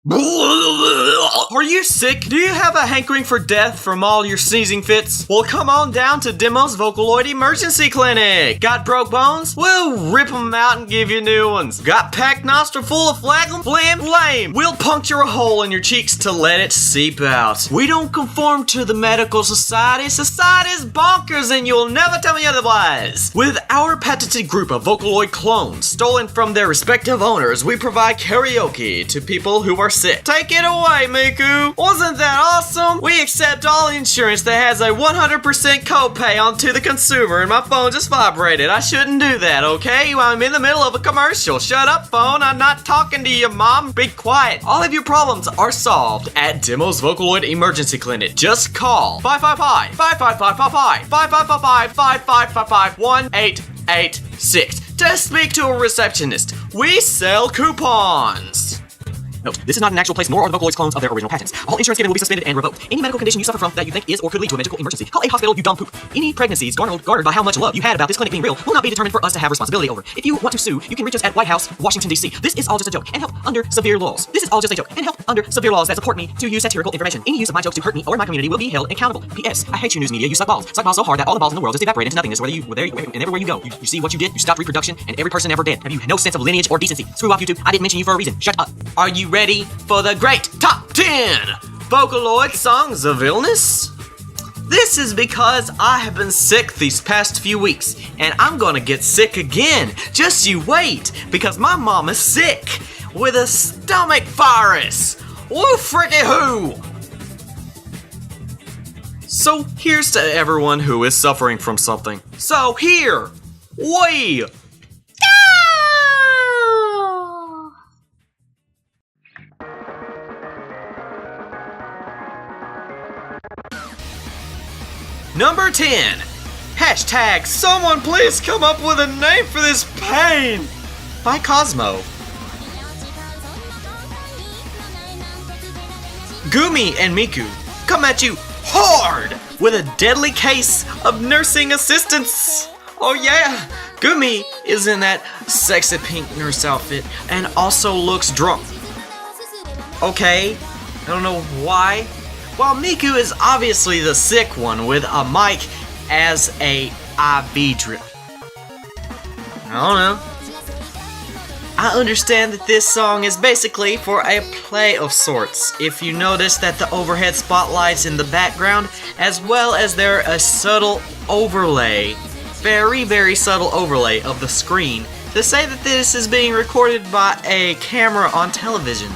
Are you sick? Do you have a hankering for death from all your sneezing fits? Well, come on down to Demo's Vocaloid Emergency Clinic. Got broke bones? We'll rip them out and give you new ones. Got packed nostril full of phlegm? Flame? We'll puncture a hole in your cheeks to let it seep out. We don't conform to the medical society. Society's bonkers and you'll never tell me otherwise. With our patented group of Vocaloid clones stolen from their respective owners, we provide karaoke to people who are sick. Take it away, Miku. Wasn't that awesome? We accept all insurance that has a 100% copay onto the consumer, and my phone just vibrated. I shouldn't do that, okay? I'm in the middle of a commercial. Shut up, phone. I'm not talking to you, Mom. Be quiet. All of your problems are solved at Demo's Vocaloid Emergency Clinic. Just call 555-555-555-555-1886 to speak to a receptionist. We sell coupons. Note, this is not an actual place, nor are the Vocaloids clones of their original patents. All insurance given will be suspended and revoked. Any medical condition you suffer from that you think is or could lead to a medical emergency, call a hospital, you dumb poop. Any pregnancies garnered by how much love you had about this clinic being real will not be determined for us to have responsibility over. If you want to sue, you can reach us at White House, Washington, D.C. This is all just a joke and help under severe laws. This is all just a joke and help under severe laws that support me to use satirical information. Any use of my jokes to hurt me or my community will be held accountable. P.S. I hate you, news media. You suck balls. Suck balls so hard that all the balls in the world just evaporate into nothingness whether you were there and everywhere you go. You see what you did? You stopped reproduction and every person ever did. Have you no sense of lineage or decency? Screw off, YouTube. I didn't mention you for a reason. Shut up. Are you ready for the great top 10 Vocaloid songs of illness? This is because I have been sick these past few weeks, and I'm gonna get sick again. Just you wait, because my mom is sick with a stomach virus. Woo fricky who! So here's to everyone who is suffering from something. So here we Number 10. Hashtag someone please come up with a name for this pain by Cosmo. Gumi and Miku come at you hard with a deadly case of nursing assistance. Oh yeah, Gumi is in that sexy pink nurse outfit and also looks drunk. Okay, I don't know why. While Miku is obviously the sick one with a mic as a IV drip. I don't know. I understand that this song is basically for a play of sorts. If you notice that the overhead spotlights in the background, as well as there a subtle overlay, very subtle overlay of the screen, to say that this is being recorded by a camera on television.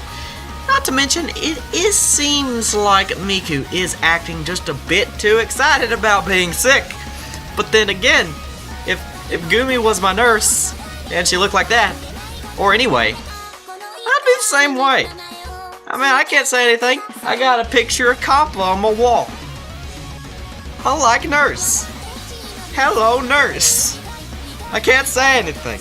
Not to mention, it seems like Miku is acting just a bit too excited about being sick. But then again, if Gumi was my nurse, and she looked like that, or anyway, I'd be the same way. I mean, I can't say anything. I got a picture of Kappa on my wall. I like nurse. Hello, nurse. I can't say anything.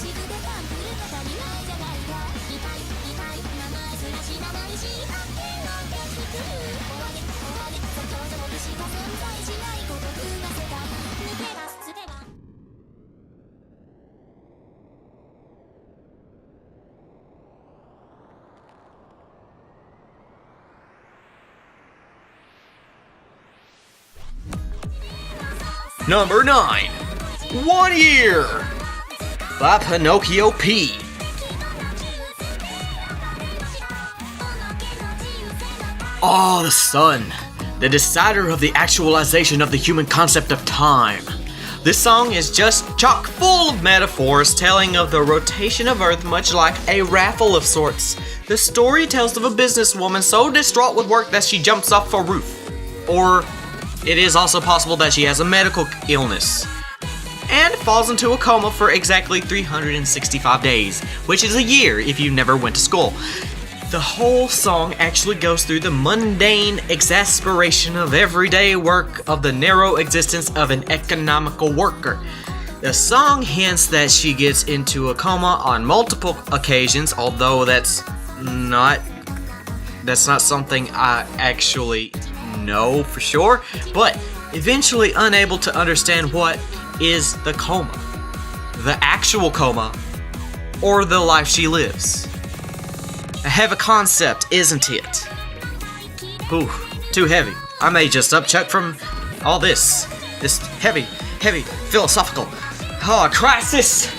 Number 9. 1 Year by Pinocchio P. Oh, the sun, the decider of the actualization of the human concept of time. This song is just chock full of metaphors telling of the rotation of Earth, much like a raffle of sorts. The story tells of a businesswoman so distraught with work that she jumps off a roof. Or it is also possible that she has a medical illness and falls into a coma for exactly 365 days, which is a year if you never went to school. The whole song actually goes through the mundane exasperation of everyday work of the narrow existence of an economical worker. The song hints that she gets into a coma on multiple occasions, although that's not something I actually know for sure, but eventually unable to understand what is the coma, the actual coma, or the life she lives. A heavy concept, isn't it? Ooh, too heavy. I may just upchuck from all this heavy philosophical crisis.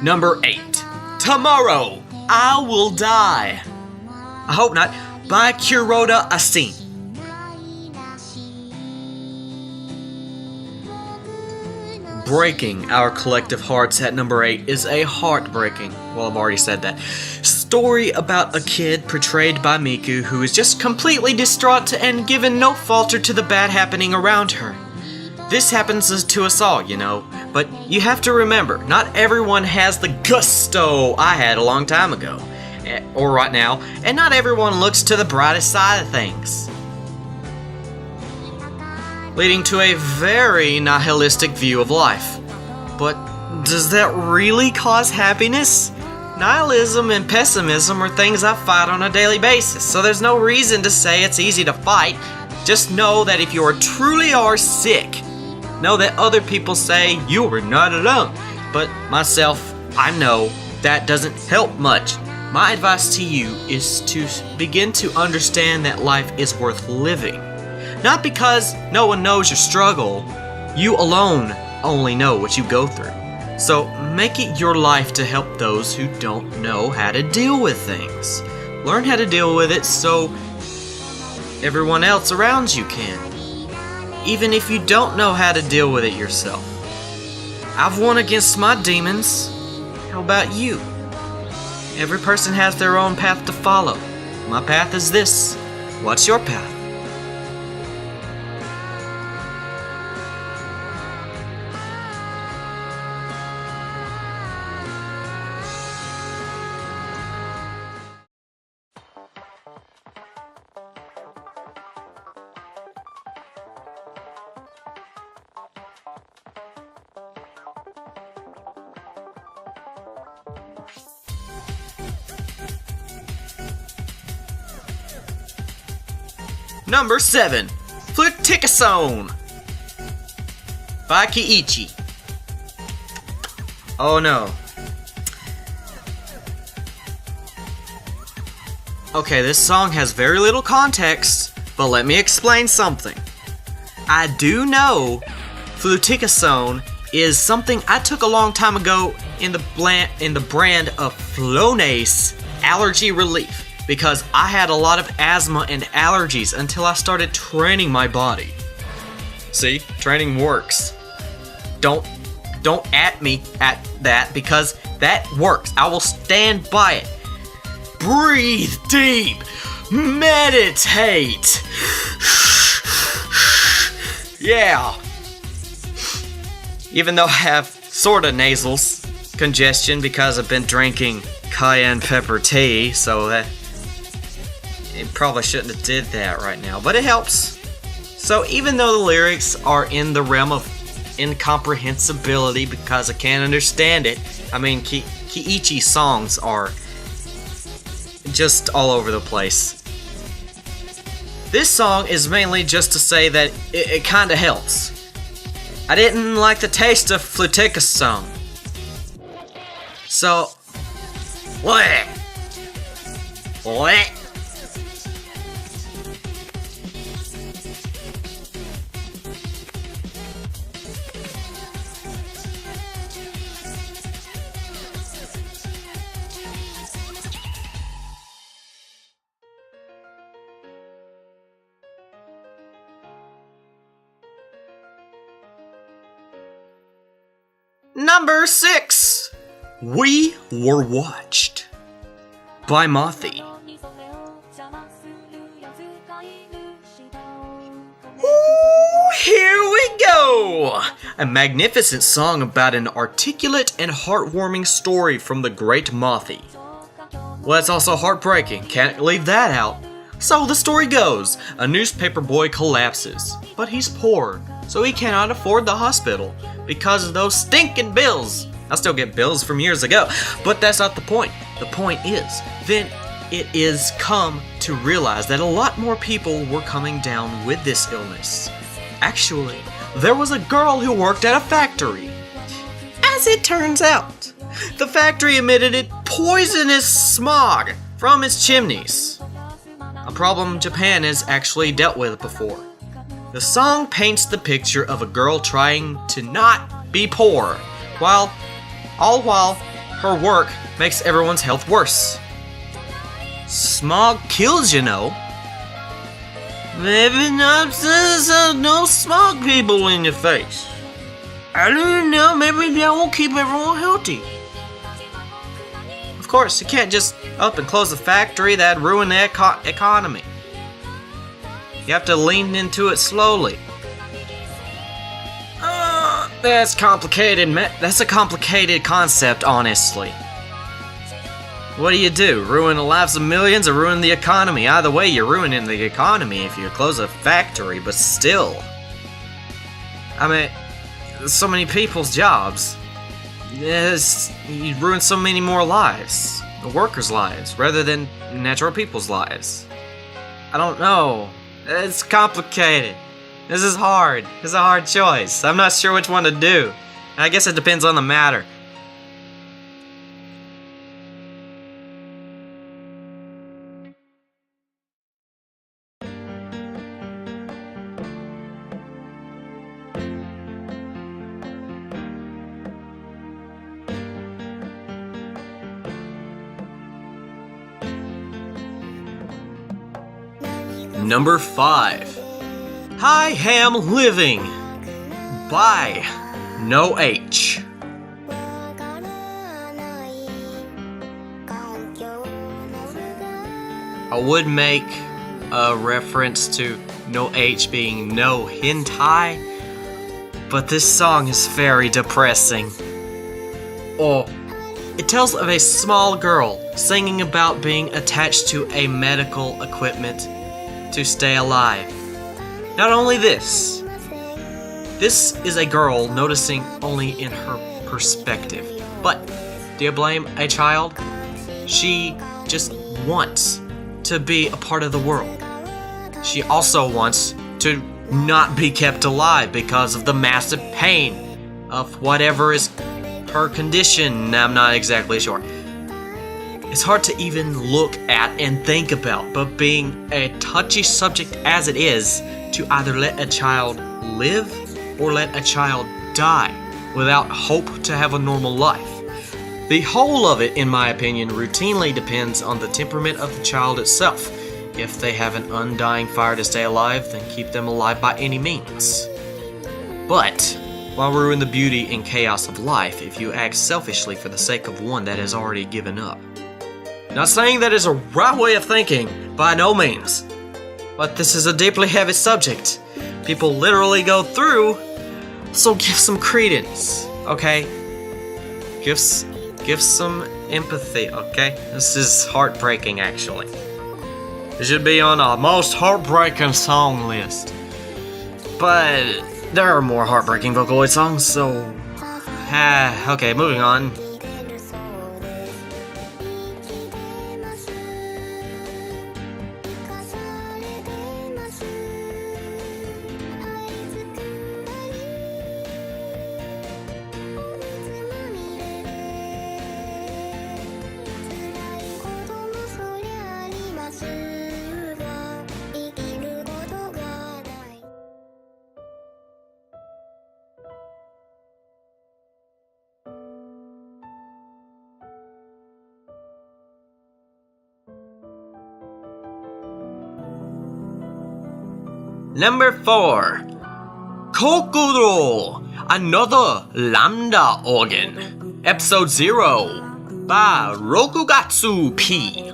Number 8. Tomorrow, I Will Die. I hope not. By TeknoAXE. Breaking our collective hearts at number 8 is a heartbreaking, well, I've already said that, story about a kid portrayed by Miku who is just completely distraught and given no falter to the bad happening around her. This happens to us all, you know, but you have to remember, not everyone has the gusto I had a long time ago, or right now, and not everyone looks to the brightest side of things, leading to a very nihilistic view of life. But does that really cause happiness? Nihilism and pessimism are things I fight on a daily basis, so there's no reason to say it's easy to fight. Just know that if you truly are sick, know that other people say you are not alone. But myself, I know that doesn't help much. My advice to you is to begin to understand that life is worth living. Not because no one knows your struggle, you alone only know what you go through. So make it your life to help those who don't know how to deal with things. Learn how to deal with it so everyone else around you can. Even if you don't know how to deal with it yourself. I've won against my demons. How about you? Every person has their own path to follow. My path is this. What's your path? Number 7. Fluticasone by Kiichi. Oh no. Okay, this song has very little context, but let me explain something. I do know Fluticasone is something I took a long time ago in the brand of Flonase allergy relief. Because I had a lot of asthma and allergies until I started training my body. See, training works. Don't at me at that because that works. I will stand by it. Breathe deep. Meditate. Yeah. Even though I have sorta nasals congestion because I've been drinking cayenne pepper tea, so that it probably shouldn't have did that right now, but it helps. So even though the lyrics are in the realm of incomprehensibility because I can't understand it, I mean, Kiichi's songs are just all over the place. This song is mainly just to say that it kinda helps. I didn't like the taste of Fluticasone. So, what? Number 6. We Were Watched by Mothi. Ooh, here we go! A magnificent song about an articulate and heartwarming story from the great Mothi. Well, it's also heartbreaking, can't leave that out. So the story goes, a newspaper boy collapses, but he's poor, so he cannot afford the hospital because of those stinking bills. I still get bills from years ago, but that's not the point. The point is, then it is come to realize that a lot more people were coming down with this illness. Actually, there was a girl who worked at a factory. As it turns out, the factory emitted a poisonous smog from its chimneys. A problem Japan has actually dealt with before. The song paints the picture of a girl trying to not be poor, all while her work makes everyone's health worse. Smog kills, you know. Maybe not no smog people in your face. I don't know, maybe that will keep everyone healthy. Of course, you can't just up and close the factory, that'd ruin the economy. You have to lean into it slowly. That's complicated, that's a complicated concept, honestly. What do? Ruin the lives of millions or ruin the economy? Either way, you're ruining the economy if you close a factory, but still. I mean, so many people's jobs. Yes, you ruin so many more lives. The workers' lives, rather than natural people's lives. I don't know. It's complicated. This is hard. It's a hard choice. I'm not sure which one to do. I guess it depends on the matter. Number 5. I Am Living by TeknoAXE. I would make a reference to TeknoAXE being no hentai, but this song is very depressing. It tells of a small girl singing about being attached to a medical equipment to stay alive. Not only this is a girl noticing only in her perspective. But do you blame a child? She just wants to be a part of the world. She also wants to not be kept alive because of the massive pain of whatever is her condition. I'm not exactly sure. It's hard to even look at and think about, but being a touchy subject as it is, to either let a child live or let a child die without hope to have a normal life. The whole of it, in my opinion, routinely depends on the temperament of the child itself. If they have an undying fire to stay alive, then keep them alive by any means. But why ruin the beauty and chaos of life if you act selfishly for the sake of one that has already given up? Not saying that is a right way of thinking, by no means. But this is a deeply heavy subject. People literally go through, so give some credence, okay? Give some empathy, okay? This is heartbreaking, actually. It should be on a most heartbreaking song list. But there are more heartbreaking Vocaloid songs, so... okay, moving on. Number 4. Kokoro, another lambda organ. Episode 0 by Rokugatsu P.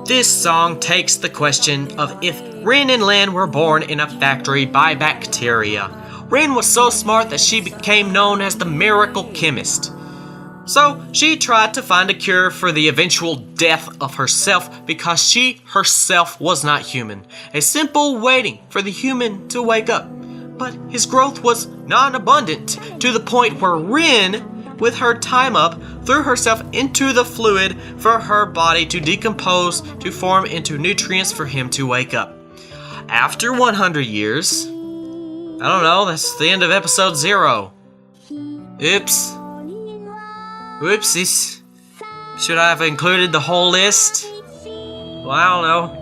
This song takes the question of if Rin and Lin were born in a factory by bacteria. Rin was so smart that she became known as the miracle chemist. So she tried to find a cure for the eventual death of herself because she herself was not human. A simple waiting for the human to wake up. But his growth was non-abundant to the point where Rin, with her time up, threw herself into the fluid for her body to decompose to form into nutrients for him to wake up. After 100 years, I don't know, that's the end of episode 0. Oops. Whoopsies. Should I have included the whole list? Well, I don't know.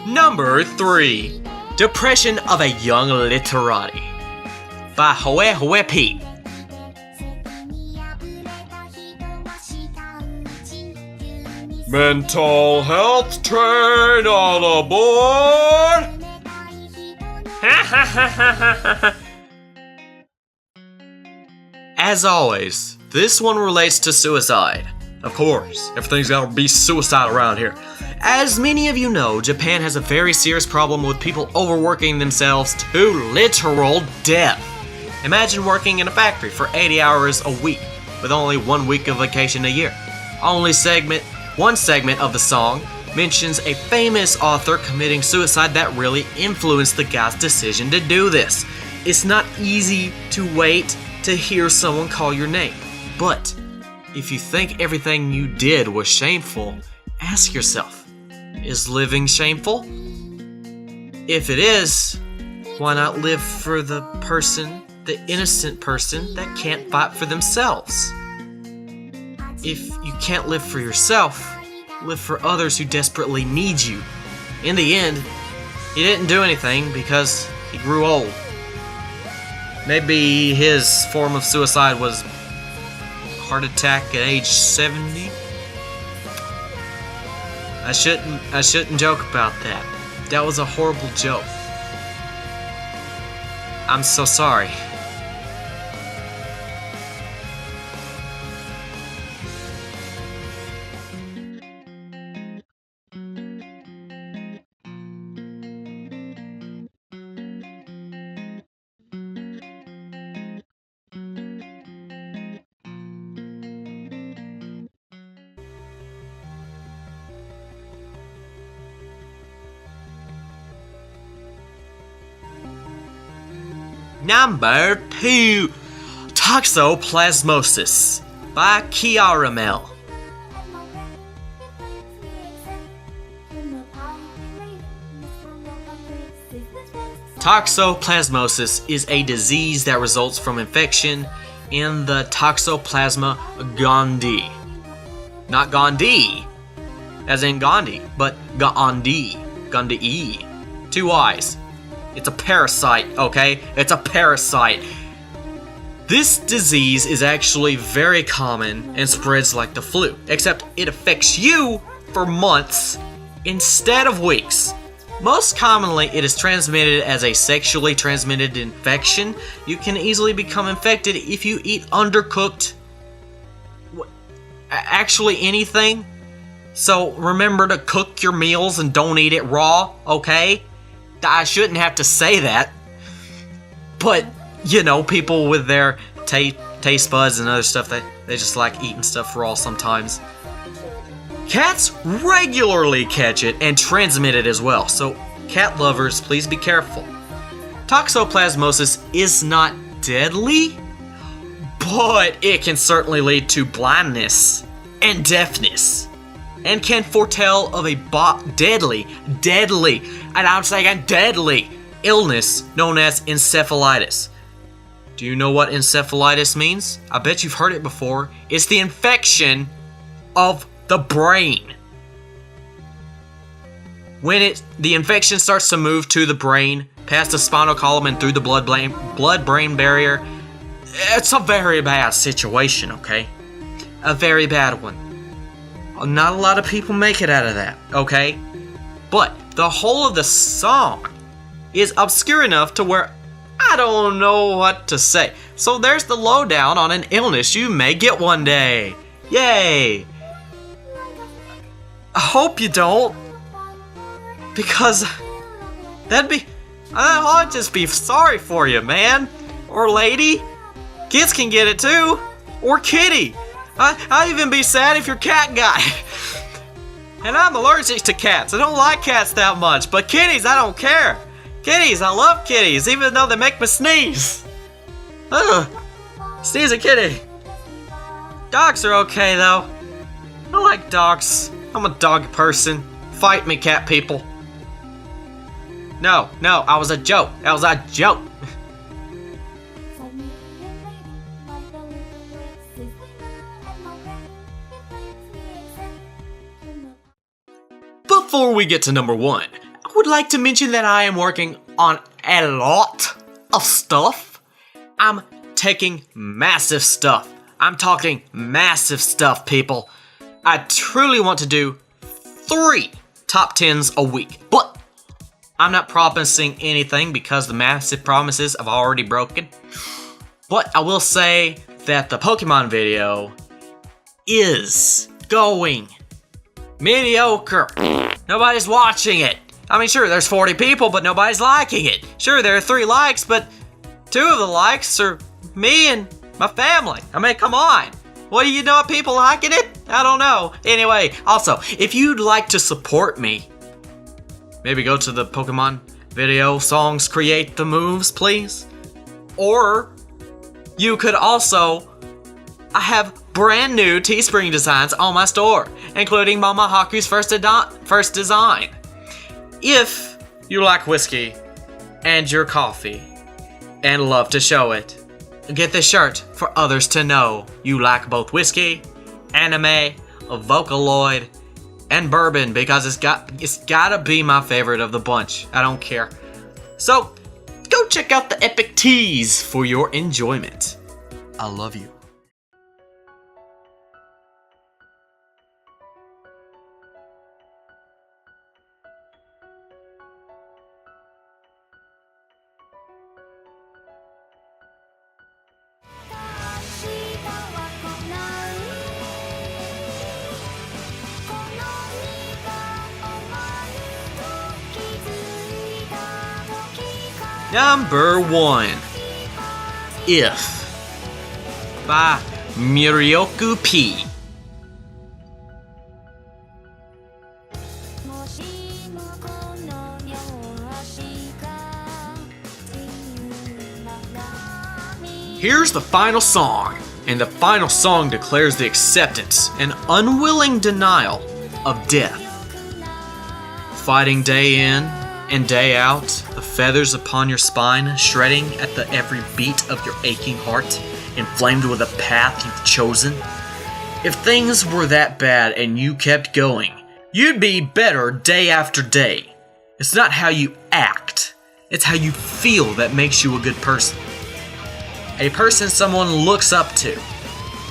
Number 3. Depression of a Young Literati by Hoe Hoe Pete. Mental health train on aboard! As always, this one relates to suicide. Of course, everything's gotta be suicide around here. As many of you know, Japan has a very serious problem with people overworking themselves to literal death. Imagine working in a factory for 80 hours a week, with only 1 week of vacation a year. One segment of the song mentions a famous author committing suicide that really influenced the guy's decision to do this. It's not easy to wait to hear someone call your name, but if you think everything you did was shameful, ask yourself, is living shameful? If it is, why not live for the innocent person that can't fight for themselves? If you can't live for yourself, live for others who desperately need you. In the end, he didn't do anything because he grew old. Maybe his form of suicide was heart attack at age 70? I shouldn't joke about that. That was a horrible joke. I'm so sorry. Number 2. Toxoplasmosis by Kiaramel. Toxoplasmosis is a disease that results from infection in the Toxoplasma gondii. Not Gandhi, as in Gandhi, but Gandhi. Gandhi. 2 I's. It's a parasite, okay? It's a parasite. This disease is actually very common and spreads like the flu, except it affects you for months instead of weeks. Most commonly, it is transmitted as a sexually transmitted infection. You can easily become infected if you eat undercooked, actually anything. So remember to cook your meals and don't eat it raw, okay? I shouldn't have to say that, but, you know, people with their taste buds and other stuff, they just like eating stuff raw sometimes. Cats regularly catch it and transmit it as well, so cat lovers, please be careful. Toxoplasmosis is not deadly, but it can certainly lead to blindness and deafness. and can foretell of a deadly, and I'm saying deadly, illness known as encephalitis. Do you know what encephalitis means? I bet you've heard it before. It's the infection of the brain. When the infection starts to move to the brain, past the spinal column and through the blood-brain barrier, it's a very bad situation, okay? A very bad one. Not a lot of people make it out of that, okay? But the whole of the song is obscure enough to where I don't know what to say. So there's the lowdown on an illness you may get one day. Yay! I hope you don't. Because I'd just be sorry for you, man. Or lady. Kids can get it too. Or kitty. I'd even be sad if you're cat guy. And I'm allergic to cats. I don't like cats that much. But kitties, I don't care. Kitties, I love kitties, even though they make me sneeze. Ugh. Sneeze a kitty. Dogs are okay though. I like dogs. I'm a dog person. Fight me, cat people. No, I was a joke. That was a joke. Before we get to number 1, I would like to mention that I am working on a lot of stuff. I'm taking massive stuff. I'm talking massive stuff, people. I truly want to do 3 top 10s a week, but I'm not promising anything because the massive promises I've already broken. But I will say that the Pokemon video is going mediocre. Nobody's watching it. I mean, sure, there's 40 people, but nobody's liking it. Sure, there are 3 likes, but 2 of the likes are me and my family. I mean, come on. What do you know of people liking it? I don't know. Anyway, also, if you'd like to support me, maybe go to the Pokemon video songs, create the moves, please. Or you could also, I have brand new Teespring designs on my store, including Mama Haku's first design. If you like whiskey and your coffee and love to show it, get this shirt for others to know you like both whiskey, anime, Vocaloid, and bourbon, because it's gotta be my favorite of the bunch. I don't care. So go check out the epic tees for your enjoyment. I love you. Number 1, If by Murioku P. Here's the final song, and the final song declares the acceptance and unwilling denial of death. Fighting day in and day out, the feathers upon your spine shredding at the every beat of your aching heart, inflamed with a path you've chosen. If things were that bad and you kept going, you'd be better day after day. It's not how you act, it's how you feel that makes you a good person. A person someone looks up to.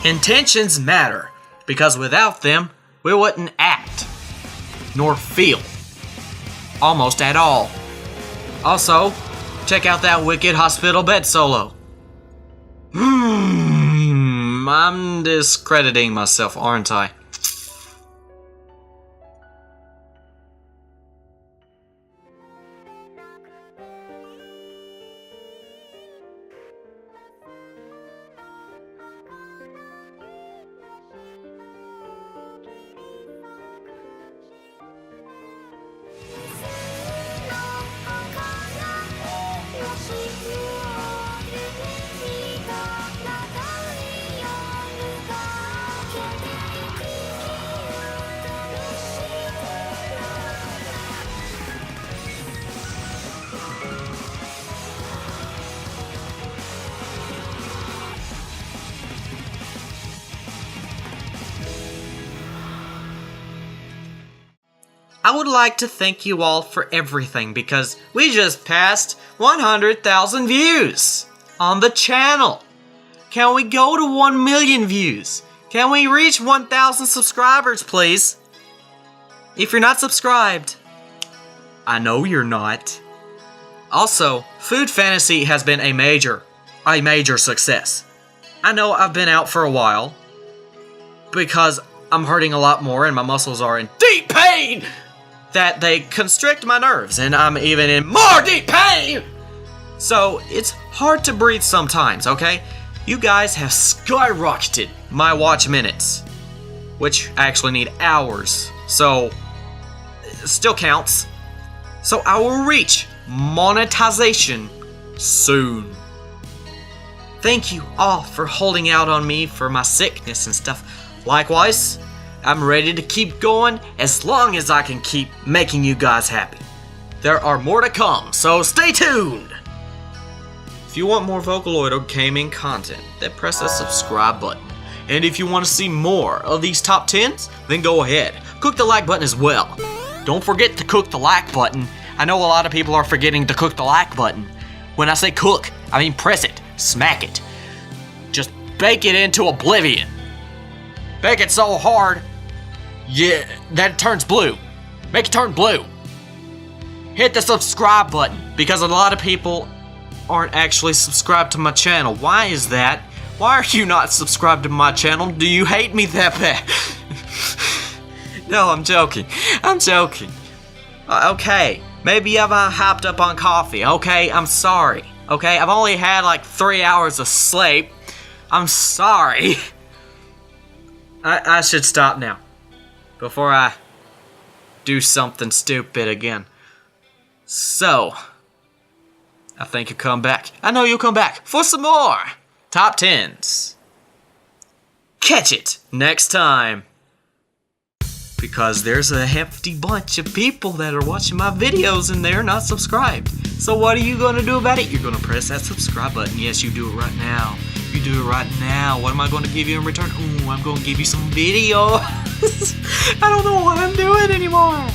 Intentions matter, because without them, we wouldn't act, nor feel. Almost at all. Also, check out that wicked hospital bed solo. I'm discrediting myself, aren't I? I would like to thank you all for everything because we just passed 100,000 views on the channel. Can we go to 1 million views? Can we reach 1,000 subscribers, please? If you're not subscribed, I know you're not. Also, Food Fantasy has been a major success. I know I've been out for a while because I'm hurting a lot more and my muscles are in deep pain that they constrict my nerves and I'm even in more deep pain. So it's hard to breathe sometimes, okay? You guys have skyrocketed my watch minutes, which I actually need hours, so it still counts. So I will reach monetization soon. Thank you all for holding out on me for my sickness and stuff. Likewise, I'm ready to keep going as long as I can keep making you guys happy. There are more to come, so stay tuned! If you want more Vocaloid or gaming content, then press that subscribe button. And if you want to see more of these top 10s, then go ahead. Click the like button as well. Don't forget to click the like button. I know a lot of people are forgetting to click the like button. When I say cook, I mean press it, smack it. Just bake it into oblivion. Bake it so hard, yeah, that it turns blue. Make it turn blue. Hit the subscribe button, because a lot of people aren't actually subscribed to my channel. Why is that? Why are you not subscribed to my channel? Do you hate me that bad? No, I'm joking. I'm joking. Okay, maybe I'm hyped up on coffee. Okay, I'm sorry. Okay, I've only had like 3 hours of sleep. I'm sorry. I should stop now before I do something stupid again. So, I think you'll come back. I know you'll come back for some more top 10s. Catch it next time. Because there's a hefty bunch of people that are watching my videos and they're not subscribed. So what are you going to do about it? You're going to press that subscribe button. Yes, you do it right now. You do it right now. What am I going to give you in return? Ooh, I'm going to give you some videos. I don't know what I'm doing anymore.